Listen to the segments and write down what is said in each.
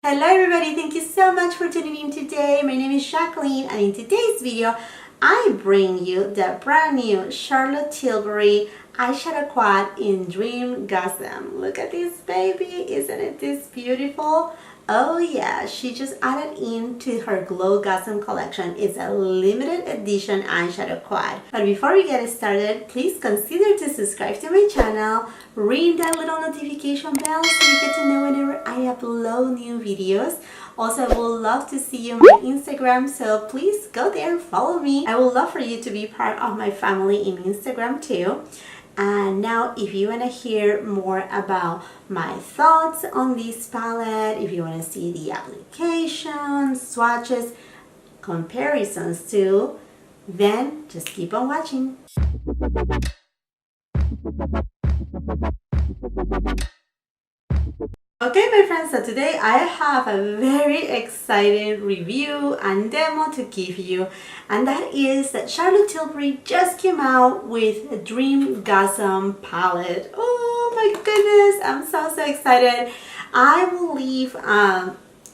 Hello everybody, thank you so much for tuning in today. My name is Jacqueline and in today's video I bring you the brand new Charlotte Tilbury eyeshadow quad in DREAMGASM. Look at this baby, isn't it this beautiful? Oh yeah, she just added into her Glowgasm collection. It's a limited edition eyeshadow quad. But before we get started, please consider to subscribe to my channel, ring that little notification bell so you get to know whenever I upload new videos. Also, I would love to see you on my Instagram, so please go there and follow me. I would love for you to be part of my family in Instagram too. And now if you want to hear more about my thoughts on this palette, if you want to see the applications, swatches, comparisons too, then just keep on watching. Okay my friends, so today I have a very exciting review and demo to give you, and that is that Charlotte Tilbury just came out with a DREAMGASM palette. Oh my goodness, I'm so excited. I will leave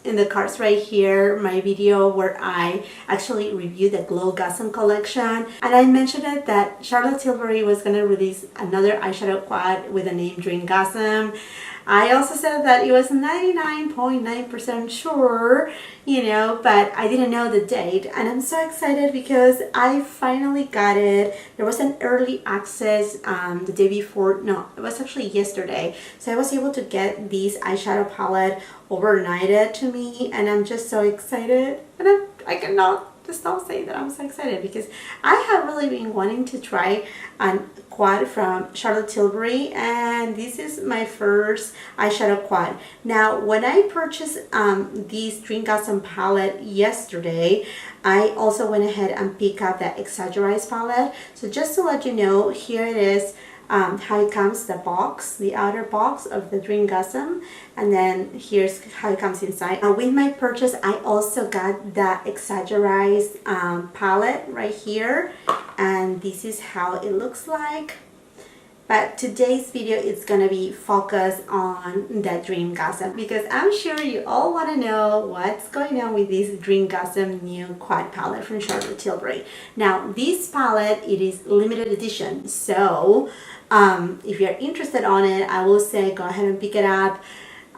in the cards right here my video where I actually reviewed the Glowgasm collection, and I mentioned it that Charlotte Tilbury was going to release another eyeshadow quad with the name DREAMGASM. I also said that it was 99.9% sure, you know, but I didn't know the date, and I'm so excited because I finally got it. There was an early access the day before, no, it was actually yesterday, so I was able to get this eyeshadow palette overnighted to me, and I'm just so excited, and I cannot just stop saying that I'm so excited because I have really been wanting to try a quad from Charlotte Tilbury, and this is my first eyeshadow quad. Now when I purchased this DREAMGASM palette yesterday, I also went ahead and picked up that Exaggerate palette. So just to let you know, here it is. How it comes, the box, the outer box of the DREAMGASM, and then here's how it comes inside. With my purchase, I also got the Exaggerate palette right here, and this is how it looks like. But today's video is going to be focused on the DREAMGASM because I'm sure you all want to know what's going on with this DREAMGASM new quad palette from Charlotte Tilbury. Now this palette, it is limited edition, so if you're interested on it, I will say go ahead and pick it up.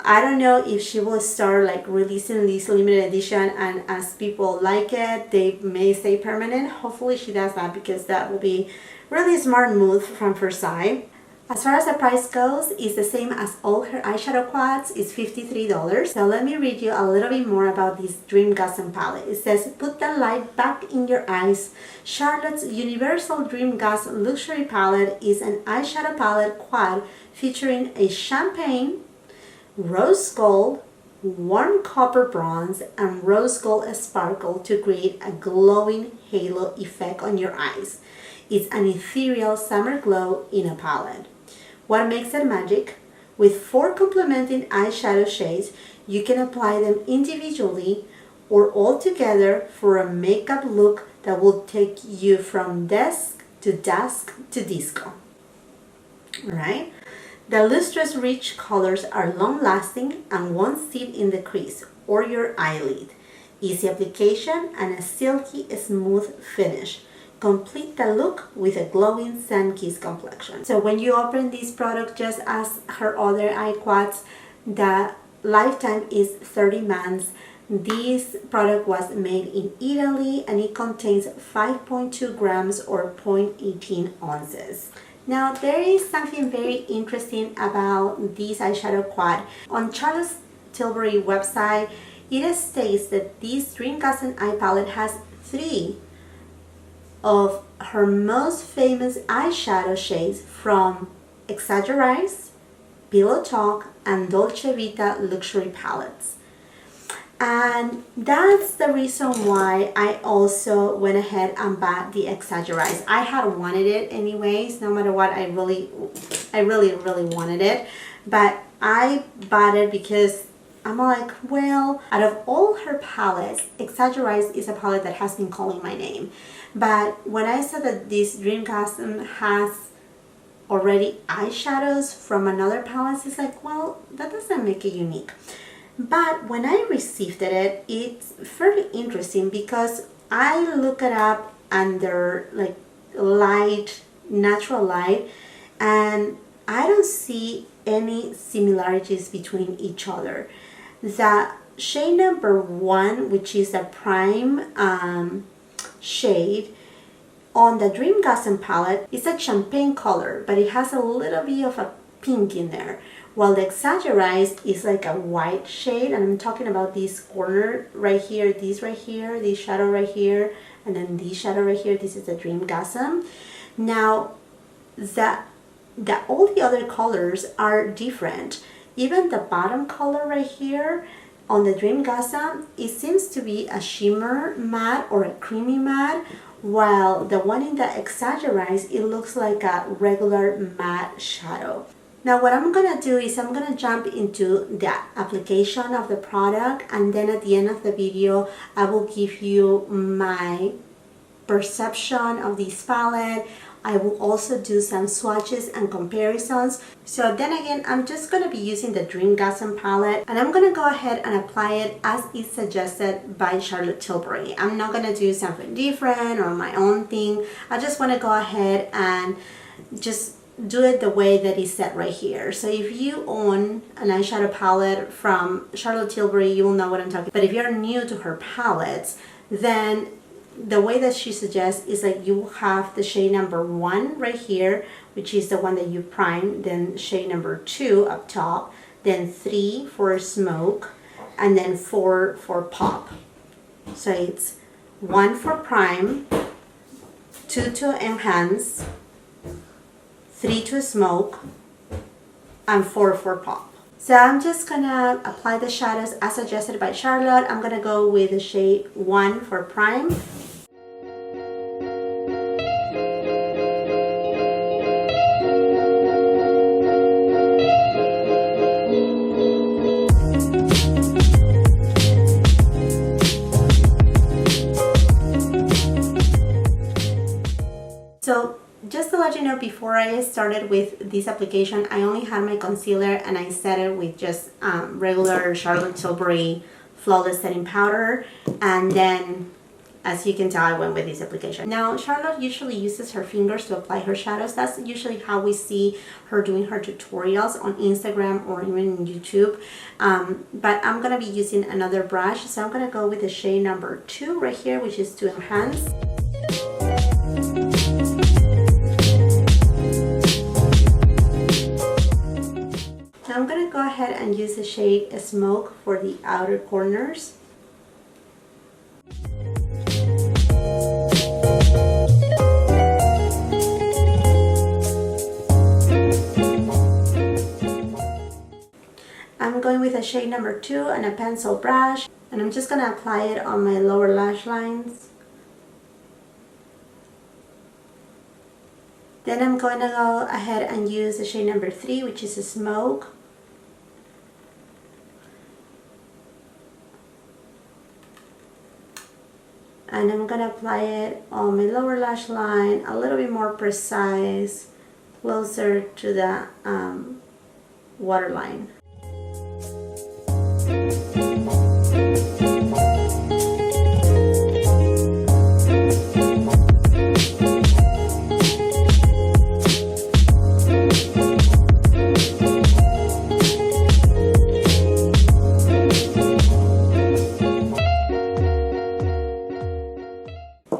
I don't know if she will start like releasing this limited edition, and as people like it, they may stay permanent. Hopefully she does that because that will be really smart move from her side. As far as the price goes, it's the same as all her eyeshadow quads. It's $53. So let me read you a little bit more about this DREAMGASM palette. It says, put the light back in your eyes. Charlotte's Universal DREAMGASM Luxury Palette is an eyeshadow palette quad featuring a champagne, rose gold, warm copper bronze, and rose gold sparkle to create a glowing halo effect on your eyes. It's an ethereal summer glow in a palette. What makes it magic? With 4 complementing eyeshadow shades, you can apply them individually or all together for a makeup look that will take you from dusk to disco. Alright? The lustrous rich colors are long-lasting and won't sit in the crease or your eyelid. Easy application and a silky smooth finish. Complete the look with a glowing sun-kissed complexion. So when you open this product, just as her other eye quads, the lifetime is 30 months. This product was made in Italy and it contains 5.2 grams or 0.18 ounces. Now there is something very interesting about this eyeshadow quad. On Charlotte Tilbury website, it states that this DREAMGASM eye palette has 3 of her most famous eyeshadow shades from Exaggerate, Pillow Talk, and Dolce Vita luxury palettes. And that's the reason why I also went ahead and bought the Exaggerate. I had wanted it anyways, no matter what. I really wanted it, but I bought it because I'm like, well, out of all her palettes, Exaggerate is a palette that has been calling my name. But when I saw that this DREAMGASM has already eyeshadows from another palette, it's like, well, that doesn't make it unique. But when I received it, it's fairly interesting because I look it up under like light, natural light, and I don't see any similarities between each other. The shade number 1, which is a prime shade on the DREAMGASM palette, is a champagne color, but it has a little bit of a pink in there, while the Exaggerate is like a white shade, and I'm talking about this corner right here, this shadow right here, and then this shadow right here. This is the DREAMGASM. Now, all the other colors are different. Even the bottom color right here on the DREAMGASM, it seems to be a shimmer matte or a creamy matte, while the one in the Exaggerate, it looks like a regular matte shadow. Now what I'm gonna do is I'm gonna jump into the application of the product, and then at the end of the video I will give you my perception of this palette. I will also do some swatches and comparisons. So then again, I'm just going to be using the DREAMGASM palette, and I'm going to go ahead and apply it as is suggested by Charlotte Tilbury. I'm not going to do something different or my own thing. I just want to go ahead and just do it the way that is set right here. So if you own an eyeshadow palette from Charlotte Tilbury, you will know what I'm talking about. But if you're new to her palettes, then the way that she suggests is like you have the shade number 1 right here, which is the one that you prime, then shade number 2 up top, then 3 for smoke, and then 4 for pop. So it's 1 for prime, 2 to enhance, 3 to smoke, and 4 for pop. So I'm just gonna apply the shadows as suggested by Charlotte. I'm gonna go with the shade 1 for prime. So just to let you know, before I started with this application, I only had my concealer and I set it with just regular Charlotte Tilbury Flawless Setting Powder, and then as you can tell, I went with this application. Now, Charlotte usually uses her fingers to apply her shadows. That's usually how we see her doing her tutorials on Instagram or even on YouTube. But I'm gonna be using another brush, so I'm gonna go with the shade number 2 right here, which is to enhance. I'm going to go ahead and use the shade Smoke for the outer corners. I'm going with a shade number 2 and a pencil brush, and I'm just going to apply it on my lower lash lines. Then I'm going to go ahead and use the shade number 3, which is a Smoke. And I'm going to apply it on my lower lash line, a little bit more precise, closer to the waterline.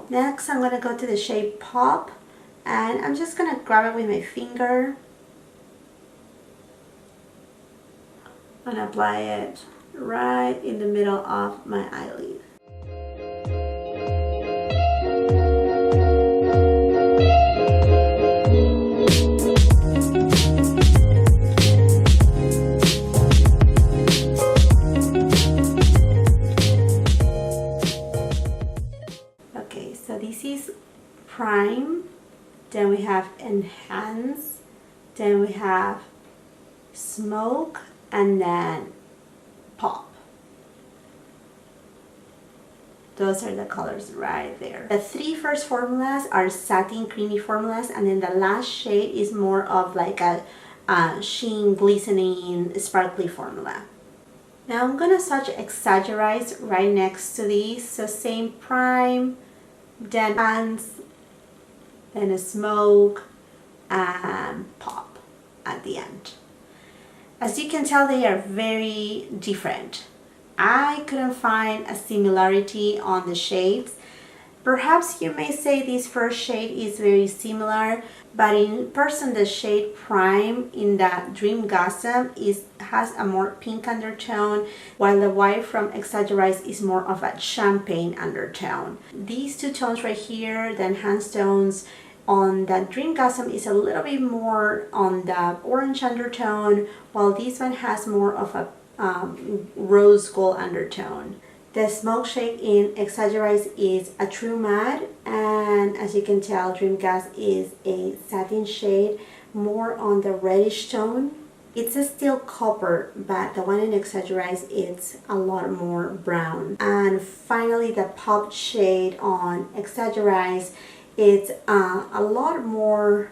Next, I'm going to go to the shade Pop, and I'm just going to grab it with my finger and apply it right in the middle of my eyelid. This is Prime, then we have Enhance, then we have Smoke, and then Pop. Those are the colors right there. The 3 first formulas are satin creamy formulas, and then the last shade is more of like a sheen, glistening, sparkly formula. Now I'm gonna swatch Exaggerize right next to these. So same prime, then Hands, then a Smoke, and Pop at the end. As you can tell, they are very different. I couldn't find a similarity on the shades. Perhaps you may say this first shade is very similar, but in person the shade Prime in that DREAMGASM has a more pink undertone, while the white from Exaggerize is more of a champagne undertone. These two tones right here, the enhanced tones on the DREAMGASM is a little bit more on the orange undertone, while this one has more of a rose gold undertone. The smoke shade in Exaggerize is a true matte, and as you can tell, DREAMGASM is a satin shade, more on the reddish tone. It's a still copper, but the one in Exaggerize it's a lot more brown. And finally, the pop shade on Exaggerize, it's a lot more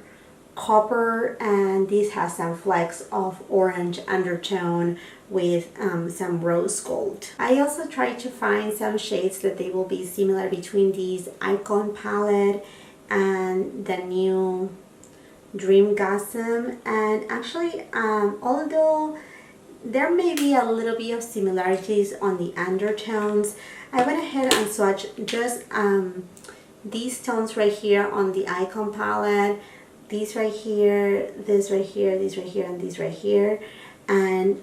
copper, and this has some flecks of orange undertone with some rose gold. I also tried to find some shades that they will be similar between these Icon palette and the new DREAMGASM, and actually although there may be a little bit of similarities on the undertones, I went ahead and swatched just these tones right here on the Icon palette, these right here, this right here, these right here, and these right here, and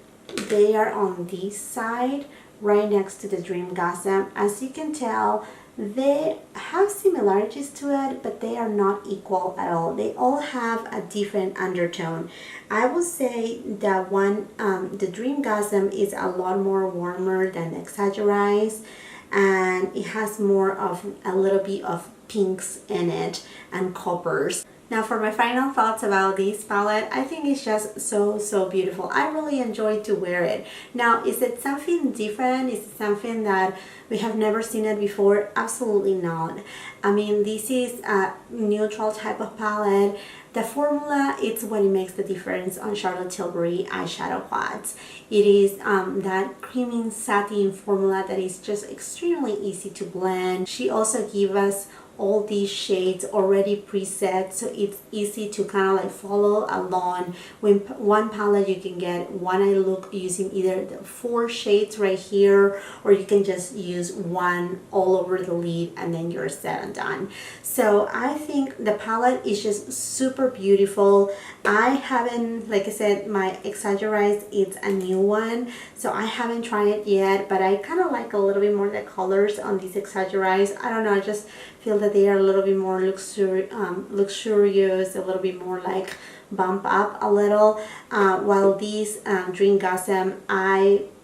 they are on this side right next to the DREAMGASM. As you can tell, they have similarities to it, but they are not equal at all. They all have a different undertone. I would say that one, the DREAMGASM is a lot more warmer than Exaggerize, and it has more of a little bit of pinks in it and coppers. Now for my final thoughts about this palette, I think it's just so beautiful. I really enjoyed to wear it. Now, is it something different? Is it something that we have never seen it before? Absolutely not. I mean, this is a neutral type of palette. The formula, it's what it makes the difference on Charlotte Tilbury eyeshadow quads. It is that creamy satin formula that is just extremely easy to blend. She also gives us all these shades already preset, so it's easy to kind of like follow along. With one palette you can get one eye look using either the 4 shades right here, or you can just use one all over the lid and then you're set and done. So I think the palette is just super beautiful. I haven't, like I said, my Exaggerize, it's a new one, so I haven't tried it yet, but I kind of like a little bit more the colors on this Exaggerize. I don't know, I just feel that they are a little bit more luxurious, a little bit more like bump up a little, while these DREAMGASM,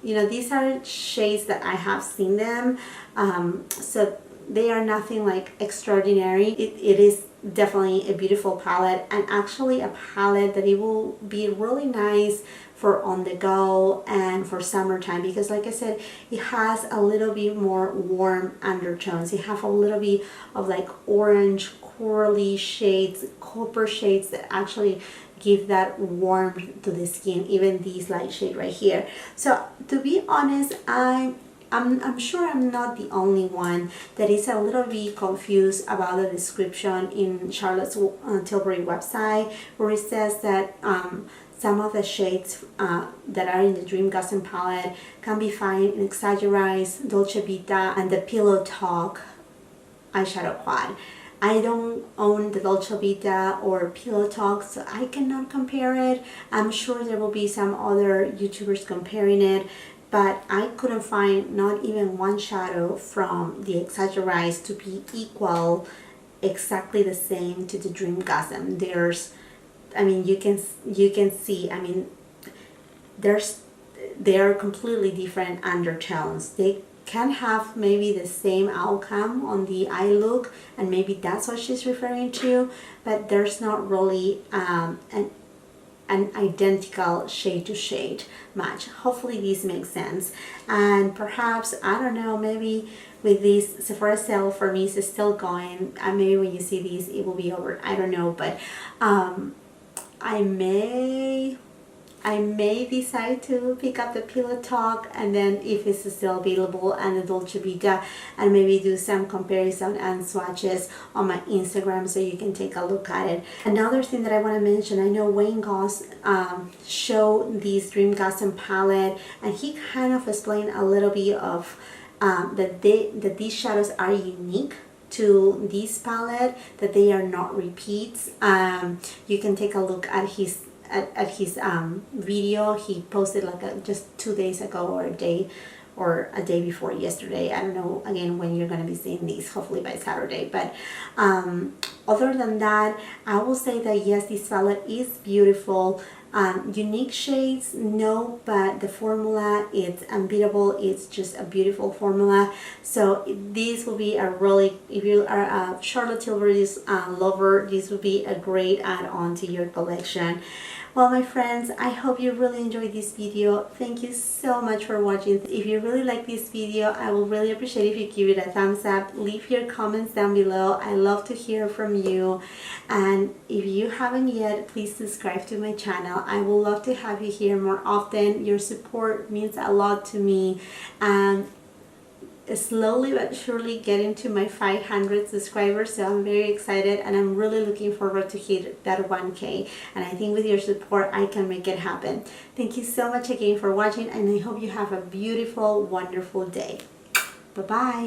these are shades that I have seen them, so they are nothing like extraordinary. It is definitely a beautiful palette, and actually a palette that it will be really nice for on the go and for summertime, because like I said, it has a little bit more warm undertones. You have a little bit of like orange corally shades, copper shades that actually give that warmth to the skin, even this light shade right here. So to be honest, I'm sure I'm not the only one that is a little bit confused about the description in Charlotte's Tilbury website, where it says that some of the shades that are in the DREAMGASM palette can be found in Exaggerize, Dolce Vita, and the Pillow Talk eyeshadow quad. I don't own the Dolce Vita or Pillow Talk, so I cannot compare it. I'm sure there will be some other YouTubers comparing it, but I couldn't find not even one shadow from the Exaggerize to be equal, exactly the same to the DREAMGASM. I mean, you can see, I mean, they are completely different undertones. They can have maybe the same outcome on the eye look, and maybe that's what she's referring to, but there's not really an identical shade to shade match. Hopefully this makes sense. And perhaps, I don't know, maybe with this Sephora sale for me is still going, and maybe when you see these it will be over, I don't know, but I may I may decide to pick up the Pillow Talk, and then if it's still available, and the Dolce Vita, and maybe do some comparison and swatches on my Instagram so you can take a look at it. Another thing that I want to mention, I know Wayne Goss showed this DREAMGASM palette, and he kind of explained a little bit of that these shadows are unique to this palette, that they are not repeats. You can take a look at his video he posted like just 2 days ago, or a day before yesterday. I don't know again when you're gonna be seeing these, hopefully by Saturday. But other than that, I will say that yes, this palette is beautiful. Unique shades, no, but the formula, it's unbeatable. It's just a beautiful formula. So this will be a really, if you are a Charlotte Tilbury lover, this will be a great add-on to your collection. Well, my friends, I hope you really enjoyed this video. Thank you so much for watching. If you really like this video, I will really appreciate if you give it a thumbs up. Leave your comments down below. I love to hear from you. And if you haven't yet, please subscribe to my channel. I would love to have you here more often. Your support means a lot to me. And slowly but surely getting to my 500 subscribers, so I'm very excited, and I'm really looking forward to hit that 1K, and I think with your support I can make it happen. Thank you so much again for watching, and I hope you have a beautiful, wonderful day. Bye bye.